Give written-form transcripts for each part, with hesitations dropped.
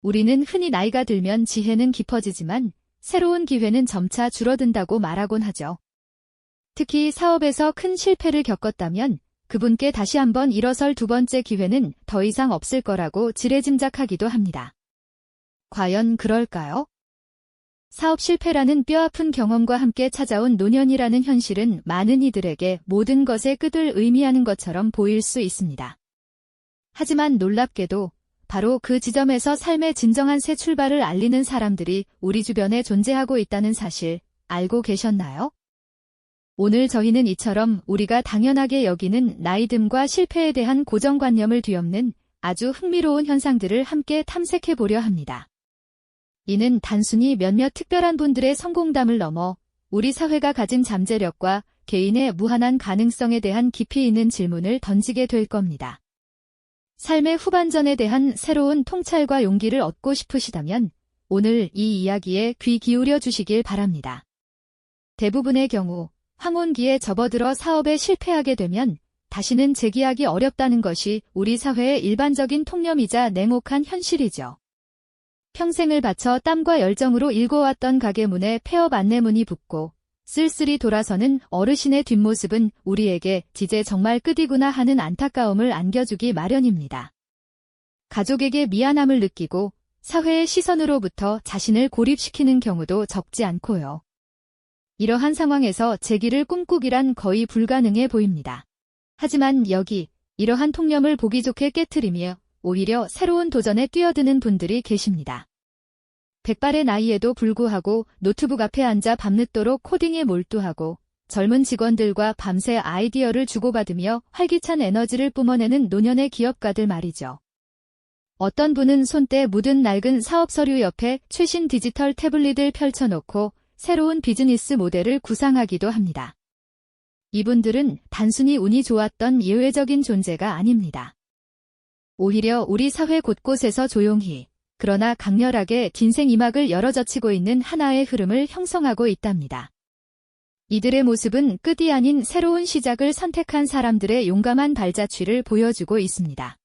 우리는 흔히 나이가 들면 지혜는 깊어지지만 새로운 기회는 점차 줄어든다고 말하곤 하죠. 특히 사업에서 큰 실패를 겪었다면 그분께 다시 한번 일어설 두 번째 기회는 더 이상 없을 거라고 지레짐작하기도 합니다. 과연 그럴까요? 사업 실패라는 뼈아픈 경험과 함께 찾아온 노년이라는 현실은 많은 이들에게 모든 것의 끝을 의미하는 것처럼 보일 수 있습니다. 하지만 놀랍게도 바로 그 지점에서 삶의 진정한 새 출발을 알리는 사람들이 우리 주변에 존재하고 있다는 사실 알고 계셨나요? 오늘 저희는 이처럼 우리가 당연하게 여기는 나이듦과 실패에 대한 고정관념을 뒤엎는 아주 흥미로운 현상들을 함께 탐색해 보려 합니다. 이는 단순히 몇몇 특별한 분들의 성공담을 넘어 우리 사회가 가진 잠재력과 개인의 무한한 가능성에 대한 깊이 있는 질문을 던지게 될 겁니다. 삶의 후반전에 대한 새로운 통찰과 용기를 얻고 싶으시다면 오늘 이 이야기에 귀 기울여 주시길 바랍니다. 대부분의 경우 황혼기에 접어들어 사업에 실패하게 되면 다시는 재기하기 어렵다는 것이 우리 사회의 일반적인 통념이자 냉혹한 현실이죠. 평생을 바쳐 땀과 열정으로 일궈왔던 가게 문에 폐업 안내문이 붙고 쓸쓸히 돌아서는 어르신의 뒷모습은 우리에게 이제 정말 끝이구나 하는 안타까움을 안겨주기 마련입니다. 가족에게 미안함을 느끼고 사회의 시선으로부터 자신을 고립시키는 경우도 적지 않고요. 이러한 상황에서 재기를 꿈꾸기란 거의 불가능해 보입니다. 하지만 이러한 통념을 보기 좋게 깨트리며 오히려 새로운 도전에 뛰어드는 분들이 계십니다. 백발의 나이에도 불구하고 노트북 앞에 앉아 밤늦도록 코딩에 몰두하고 젊은 직원들과 밤새 아이디어를 주고받으며 활기찬 에너지를 뿜어내는 노년의 기업가들 말이죠. 어떤 분은 손때 묻은 낡은 사업 서류 옆에 최신 디지털 태블릿을 펼쳐놓고 새로운 비즈니스 모델을 구상하기도 합니다. 이분들은 단순히 운이 좋았던 예외적인 존재가 아닙니다. 오히려 우리 사회 곳곳에서 조용히 그러나 강렬하게 긴 생이막을 열어젖히고 있는 하나의 흐름을 형성하고 있답니다. 이들의 모습은 끝이 아닌 새로운 시작을 선택한 사람들의 용감한 발자취를 보여주고 있습니다.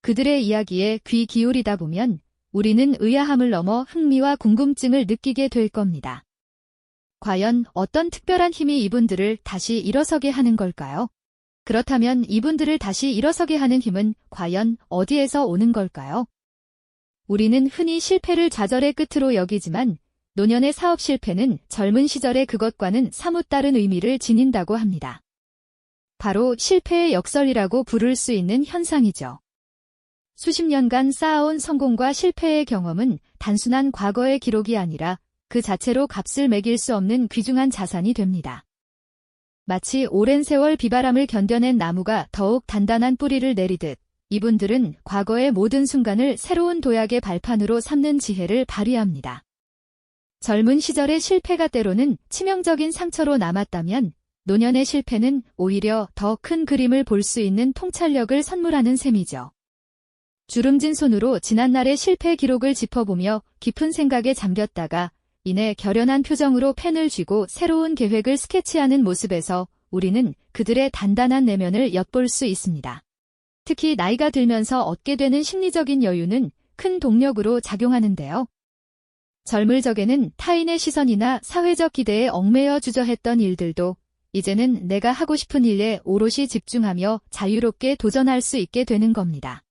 그들의 이야기에 귀 기울이다 보면 우리는 의아함을 넘어 흥미와 궁금증을 느끼게 될 겁니다. 과연 어떤 특별한 힘이 이분들을 다시 일어서게 하는 걸까요? 그렇다면 이분들을 다시 일어서게 하는 힘은 과연 어디에서 오는 걸까요? 우리는 흔히 실패를 좌절의 끝으로 여기지만 노년의 사업 실패는 젊은 시절의 그것과는 사뭇 다른 의미를 지닌다고 합니다. 바로 실패의 역설이라고 부를 수 있는 현상이죠. 수십 년간 쌓아온 성공과 실패의 경험은 단순한 과거의 기록이 아니라 그 자체로 값을 매길 수 없는 귀중한 자산이 됩니다. 마치 오랜 세월 비바람을 견뎌낸 나무가 더욱 단단한 뿌리를 내리듯 이분들은 과거의 모든 순간을 새로운 도약의 발판으로 삼는 지혜를 발휘합니다. 젊은 시절의 실패가 때로는 치명적인 상처로 남았다면 노년의 실패는 오히려 더 큰 그림을 볼 수 있는 통찰력을 선물하는 셈이죠. 주름진 손으로 지난날의 실패 기록을 짚어보며 깊은 생각에 잠겼다가 이내 결연한 표정으로 펜을 쥐고 새로운 계획을 스케치하는 모습에서 우리는 그들의 단단한 내면을 엿볼 수 있습니다. 특히 나이가 들면서 얻게 되는 심리적인 여유는 큰 동력으로 작용하는데요. 젊을 적에는 타인의 시선이나 사회적 기대에 얽매여 주저했던 일들도 이제는 내가 하고 싶은 일에 오롯이 집중하며 자유롭게 도전할 수 있게 되는 겁니다.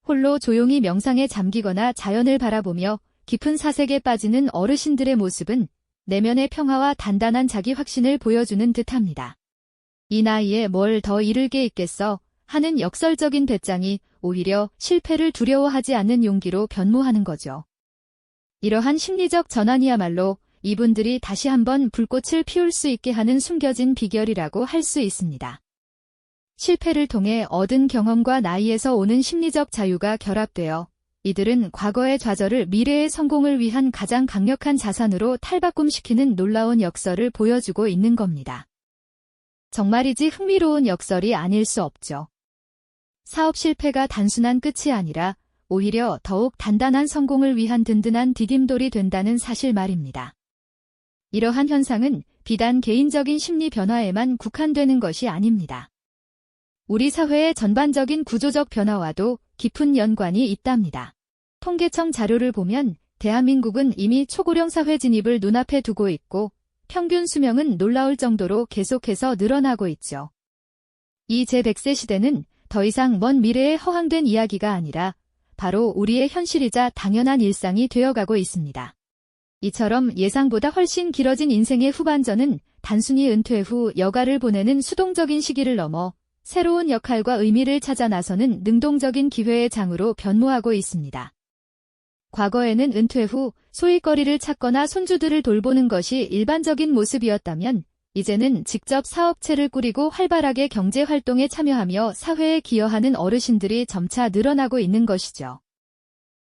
홀로 조용히 명상에 잠기거나 자연을 바라보며 깊은 사색에 빠지는 어르신들의 모습은 내면의 평화와 단단한 자기 확신을 보여주는 듯합니다. 이 나이에 뭘 더 이룰 게 있겠어 하는 역설적인 배짱이 오히려 실패를 두려워하지 않는 용기로 변모하는 거죠. 이러한 심리적 전환이야말로 이분들이 다시 한번 불꽃을 피울 수 있게 하는 숨겨진 비결이라고 할 수 있습니다. 실패를 통해 얻은 경험과 나이에서 오는 심리적 자유가 결합되어 이들은 과거의 좌절을 미래의 성공을 위한 가장 강력한 자산으로 탈바꿈시키는 놀라운 역설을 보여주고 있는 겁니다. 정말이지 흥미로운 역설이 아닐 수 없죠. 사업 실패가 단순한 끝이 아니라 오히려 더욱 단단한 성공을 위한 든든한 디딤돌이 된다는 사실 말입니다. 이러한 현상은 비단 개인적인 심리 변화에만 국한되는 것이 아닙니다. 우리 사회의 전반적인 구조적 변화와도 깊은 연관이 있답니다. 통계청 자료를 보면 대한민국은 이미 초고령 사회 진입을 눈앞에 두고 있고 평균 수명은 놀라울 정도로 계속해서 늘어나고 있죠. 이 제100세 시대는 더 이상 먼 미래에 허황된 이야기가 아니라 바로 우리의 현실이자 당연한 일상이 되어가고 있습니다. 이처럼 예상보다 훨씬 길어진 인생의 후반전은 단순히 은퇴 후 여가를 보내는 수동적인 시기를 넘어 새로운 역할과 의미를 찾아 나서는 능동적인 기회의 장으로 변모하고 있습니다. 과거에는 은퇴 후 소일거리를 찾거나 손주들을 돌보는 것이 일반적인 모습이었다면 이제는 직접 사업체를 꾸리고 활발하게 경제활동에 참여하며 사회에 기여하는 어르신들이 점차 늘어나고 있는 것이죠.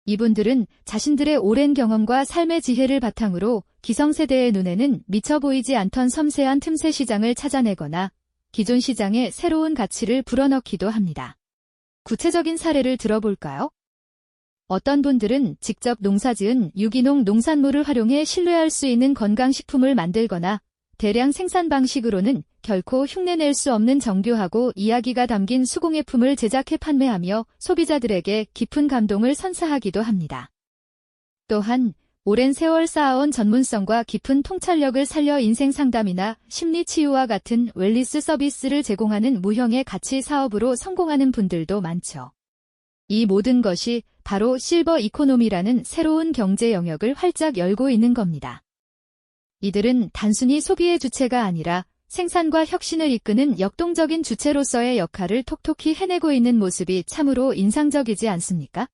이분들은 자신들의 오랜 경험과 삶의 지혜를 바탕으로 기성세대의 눈에는 미쳐 보이지 않던 섬세한 틈새 시장을 찾아내거나 기존 시장에 새로운 가치를 불어넣기도 합니다. 구체적인 사례를 들어볼까요? 어떤 분들은 직접 농사지은 유기농 농산물을 활용해 신뢰할 수 있는 건강식품을 만들거나 대량 생산 방식으로는 결코 흉내낼 수 없는 정교하고 이야기가 담긴 수공예품을 제작해 판매하며 소비자들에게 깊은 감동을 선사하기도 합니다. 또한 오랜 세월 쌓아온 전문성과 깊은 통찰력을 살려 인생 상담이나 심리 치유와 같은 웰니스 서비스를 제공하는 무형의 가치 사업으로 성공하는 분들도 많죠. 이 모든 것이 바로 실버 이코노미라는 새로운 경제 영역을 활짝 열고 있는 겁니다. 이들은 단순히 소비의 주체가 아니라 생산과 혁신을 이끄는 역동적인 주체로서의 역할을 톡톡히 해내고 있는 모습이 참으로 인상적이지 않습니까?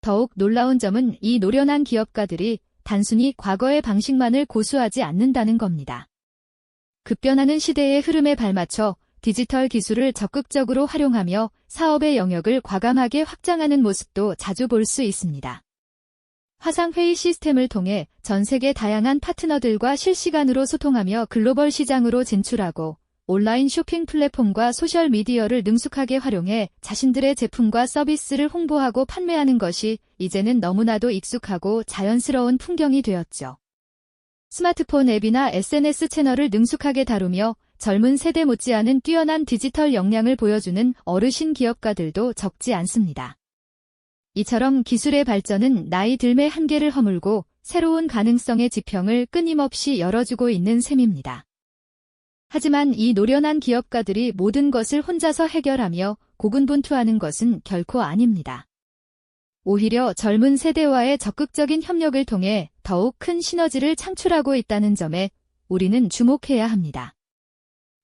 더욱 놀라운 점은 이 노련한 기업가들이 단순히 과거의 방식만을 고수하지 않는다는 겁니다. 급변하는 시대의 흐름에 발맞춰 디지털 기술을 적극적으로 활용하며 사업의 영역을 과감하게 확장하는 모습도 자주 볼 수 있습니다. 화상회의 시스템을 통해 전 세계 다양한 파트너들과 실시간으로 소통하며 글로벌 시장으로 진출하고 온라인 쇼핑 플랫폼과 소셜미디어를 능숙하게 활용해 자신들의 제품과 서비스를 홍보하고 판매하는 것이 이제는 너무나도 익숙하고 자연스러운 풍경이 되었죠. 스마트폰 앱이나 SNS 채널을 능숙하게 다루며 젊은 세대 못지않은 뛰어난 디지털 역량을 보여주는 어르신 기업가들도 적지 않습니다. 이처럼 기술의 발전은 나이 들매 한계를 허물고 새로운 가능성의 지평을 끊임없이 열어주고 있는 셈입니다. 하지만 이 노련한 기업가들이 모든 것을 혼자서 해결하며 고군분투하는 것은 결코 아닙니다. 오히려 젊은 세대와의 적극적인 협력을 통해 더욱 큰 시너지를 창출하고 있다는 점에 우리는 주목해야 합니다.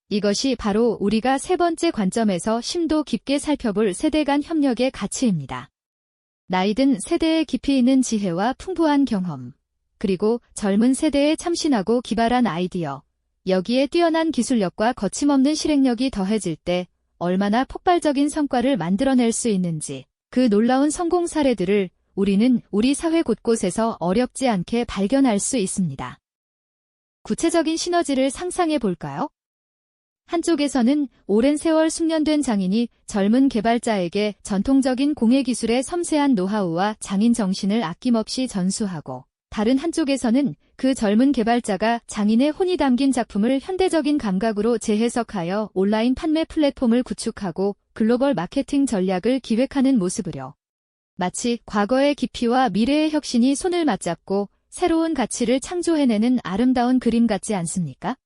이것이 바로 우리가 세 번째 관점에서 심도 깊게 살펴볼 세대 간 협력의 가치입니다. 나이든 세대의 깊이 있는 지혜와 풍부한 경험, 그리고 젊은 세대의 참신하고 기발한 아이디어, 여기에 뛰어난 기술력과 거침없는 실행력이 더해질 때 얼마나 폭발적인 성과를 만들어낼 수 있는지 그 놀라운 성공 사례들을 우리는 우리 사회 곳곳에서 어렵지 않게 발견할 수 있습니다. 구체적인 시너지를 상상해 볼까요? 한쪽에서는 오랜 세월 숙련된 장인이 젊은 개발자에게 전통적인 공예 기술의 섬세한 노하우와 장인 정신을 아낌없이 전수하고, 다른 한쪽에서는 그 젊은 개발자가 장인의 혼이 담긴 작품을 현대적인 감각으로 재해석하여 온라인 판매 플랫폼을 구축하고 글로벌 마케팅 전략을 기획하는 모습으로 마치 과거의 깊이와 미래의 혁신이 손을 맞잡고 새로운 가치를 창조해내는 아름다운 그림 같지 않습니까?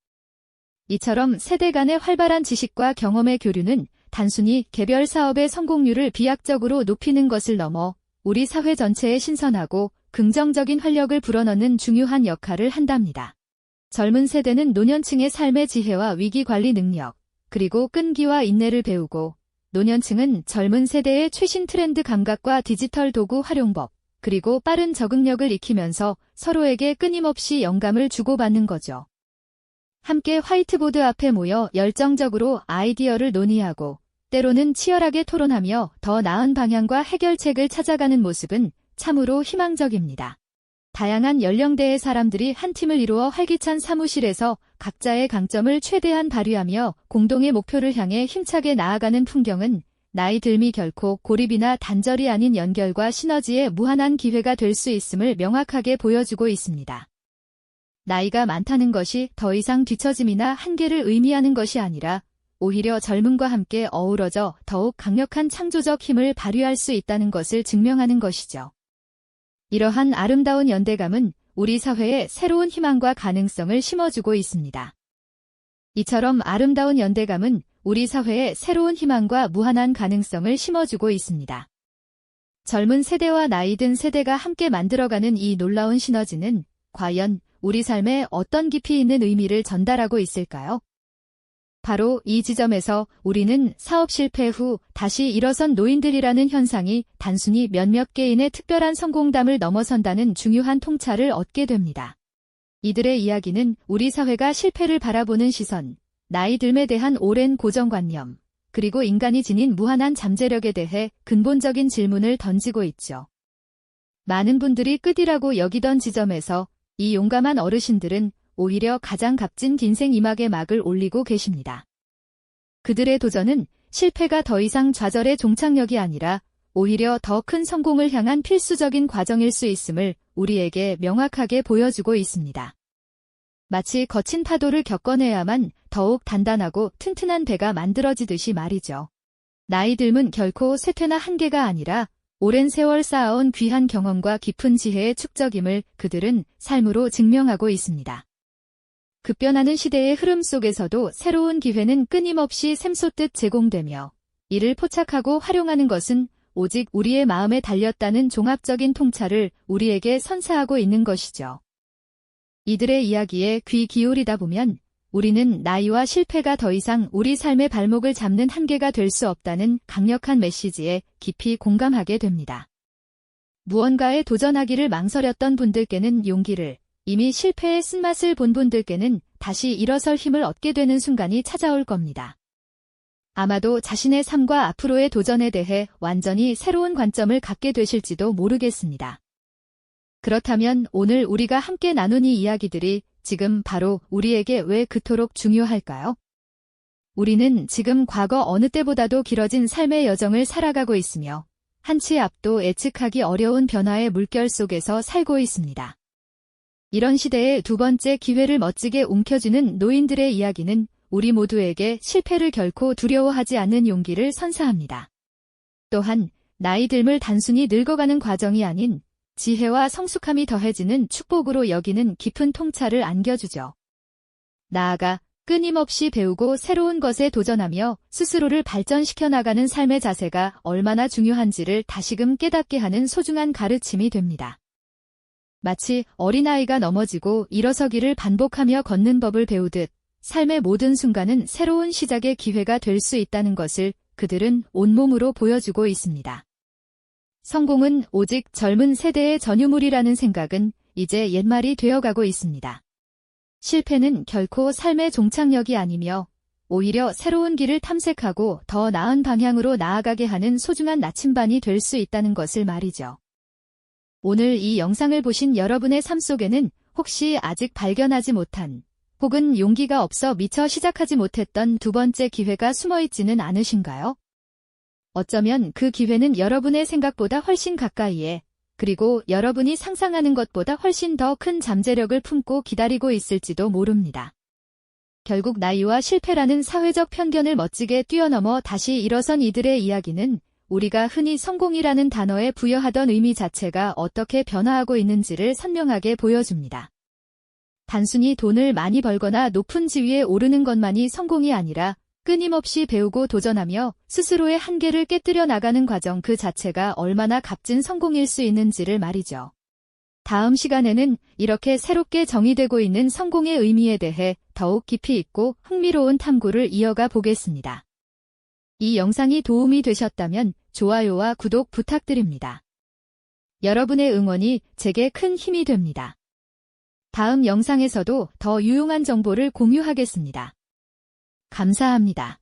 이처럼 세대 간의 활발한 지식과 경험의 교류는 단순히 개별 사업의 성공률을 비약적으로 높이는 것을 넘어 우리 사회 전체에 신선하고 긍정적인 활력을 불어넣는 중요한 역할을 한답니다. 젊은 세대는 노년층의 삶의 지혜와 위기 관리 능력, 그리고 끈기와 인내를 배우고, 노년층은 젊은 세대의 최신 트렌드 감각과 디지털 도구 활용법, 그리고 빠른 적응력을 익히면서 서로에게 끊임없이 영감을 주고받는 거죠. 함께 화이트보드 앞에 모여 열정적으로 아이디어를 논의하고 때로는 치열하게 토론하며 더 나은 방향과 해결책을 찾아가는 모습은 참으로 희망적입니다. 다양한 연령대의 사람들이 한 팀을 이루어 활기찬 사무실에서 각자의 강점을 최대한 발휘하며 공동의 목표를 향해 힘차게 나아가는 풍경은 나이 들미 결코 고립이나 단절이 아닌 연결과 시너지의 무한한 기회가 될 수 있음을 명확하게 보여주고 있습니다. 나이가 많다는 것이 더 이상 뒤처짐이나 한계를 의미하는 것이 아니라 오히려 젊음과 함께 어우러져 더욱 강력한 창조적 힘을 발휘할 수 있다는 것을 증명하는 것이죠. 이러한 아름다운 연대감은 우리 사회에 새로운 희망과 가능성을 심어주고 있습니다. 이처럼 아름다운 연대감은 우리 사회에 새로운 희망과 무한한 가능성을 심어주고 있습니다. 젊은 세대와 나이 든 세대가 함께 만들어가는 이 놀라운 시너지는 과연 우리 삶에 어떤 깊이 있는 의미를 전달하고 있을까요? 바로 이 지점에서 우리는 사업 실패 후 다시 일어선 노인들이라는 현상이 단순히 몇몇 개인의 특별한 성공담을 넘어선다는 중요한 통찰을 얻게 됩니다. 이들의 이야기는 우리 사회가 실패를 바라보는 시선, 나이 듦에 대한 오랜 고정관념, 그리고 인간이 지닌 무한한 잠재력에 대해 근본적인 질문을 던지고 있죠. 많은 분들이 끝이라고 여기던 지점에서 이 용감한 어르신들은 오히려 가장 값진 긴 생이막의 막을 올리고 계십니다. 그들의 도전은 실패가 더 이상 좌절의 종착역이 아니라 오히려 더 큰 성공을 향한 필수적인 과정일 수 있음을 우리에게 명확하게 보여주고 있습니다. 마치 거친 파도를 겪어내야만 더욱 단단하고 튼튼한 배가 만들어지듯이 말이죠. 나이 듦은 결코 쇠퇴나 한계가 아니라 오랜 세월 쌓아온 귀한 경험과 깊은 지혜의 축적임을 그들은 삶으로 증명하고 있습니다. 급변하는 시대의 흐름 속에서도 새로운 기회는 끊임없이 샘솟듯 제공되며 이를 포착하고 활용하는 것은 오직 우리의 마음에 달렸다는 종합적인 통찰을 우리에게 선사하고 있는 것이죠. 이들의 이야기에 귀 기울이다 보면 우리는 나이와 실패가 더 이상 우리 삶의 발목을 잡는 한계가 될 수 없다는 강력한 메시지에 깊이 공감하게 됩니다. 무언가에 도전하기를 망설였던 분들께는 용기를, 이미 실패의 쓴맛을 본 분들께는 다시 일어설 힘을 얻게 되는 순간이 찾아올 겁니다. 아마도 자신의 삶과 앞으로의 도전에 대해 완전히 새로운 관점을 갖게 되실지도 모르겠습니다. 그렇다면 오늘 우리가 함께 나눈 이 이야기들이 지금 바로 우리에게 왜 그토록 중요할까요? 우리는 지금 과거 어느 때보다도 길어진 삶의 여정을 살아가고 있으며 한치 앞도 예측하기 어려운 변화의 물결 속에서 살고 있습니다. 이런 시대에 두 번째 기회를 멋지게 움켜쥐는 노인들의 이야기는 우리 모두에게 실패를 결코 두려워하지 않는 용기를 선사합니다. 또한 나이 듦을 단순히 늙어가는 과정이 아닌 지혜와 성숙함이 더해지는 축복으로 여기는 깊은 통찰을 안겨주죠. 나아가 끊임없이 배우고 새로운 것에 도전하며 스스로를 발전시켜 나가는 삶의 자세가 얼마나 중요한지를 다시금 깨닫게 하는 소중한 가르침이 됩니다. 마치 어린아이가 넘어지고 일어서기를 반복하며 걷는 법을 배우듯 삶의 모든 순간은 새로운 시작의 기회가 될 수 있다는 것을 그들은 온몸으로 보여주고 있습니다. 성공은 오직 젊은 세대의 전유물이라는 생각은 이제 옛말이 되어가고 있습니다. 실패는 결코 삶의 종착역이 아니며 오히려 새로운 길을 탐색하고 더 나은 방향으로 나아가게 하는 소중한 나침반이 될 수 있다는 것을 말이죠. 오늘 이 영상을 보신 여러분의 삶 속에는 혹시 아직 발견하지 못한 혹은 용기가 없어 미처 시작하지 못했던 두 번째 기회가 숨어있지는 않으신가요? 어쩌면 그 기회는 여러분의 생각보다 훨씬 가까이에 그리고 여러분이 상상하는 것보다 훨씬 더 큰 잠재력을 품고 기다리고 있을지도 모릅니다. 결국 나이와 실패라는 사회적 편견을 멋지게 뛰어넘어 다시 일어선 이들의 이야기는 우리가 흔히 성공이라는 단어에 부여하던 의미 자체가 어떻게 변화하고 있는지를 선명하게 보여줍니다. 단순히 돈을 많이 벌거나 높은 지위에 오르는 것만이 성공이 아니라 끊임없이 배우고 도전하며 스스로의 한계를 깨뜨려 나가는 과정 그 자체가 얼마나 값진 성공일 수 있는지를 말이죠. 다음 시간에는 이렇게 새롭게 정의되고 있는 성공의 의미에 대해 더욱 깊이 있고 흥미로운 탐구를 이어가 보겠습니다. 이 영상이 도움이 되셨다면 좋아요와 구독 부탁드립니다. 여러분의 응원이 제게 큰 힘이 됩니다. 다음 영상에서도 더 유용한 정보를 공유하겠습니다. 감사합니다.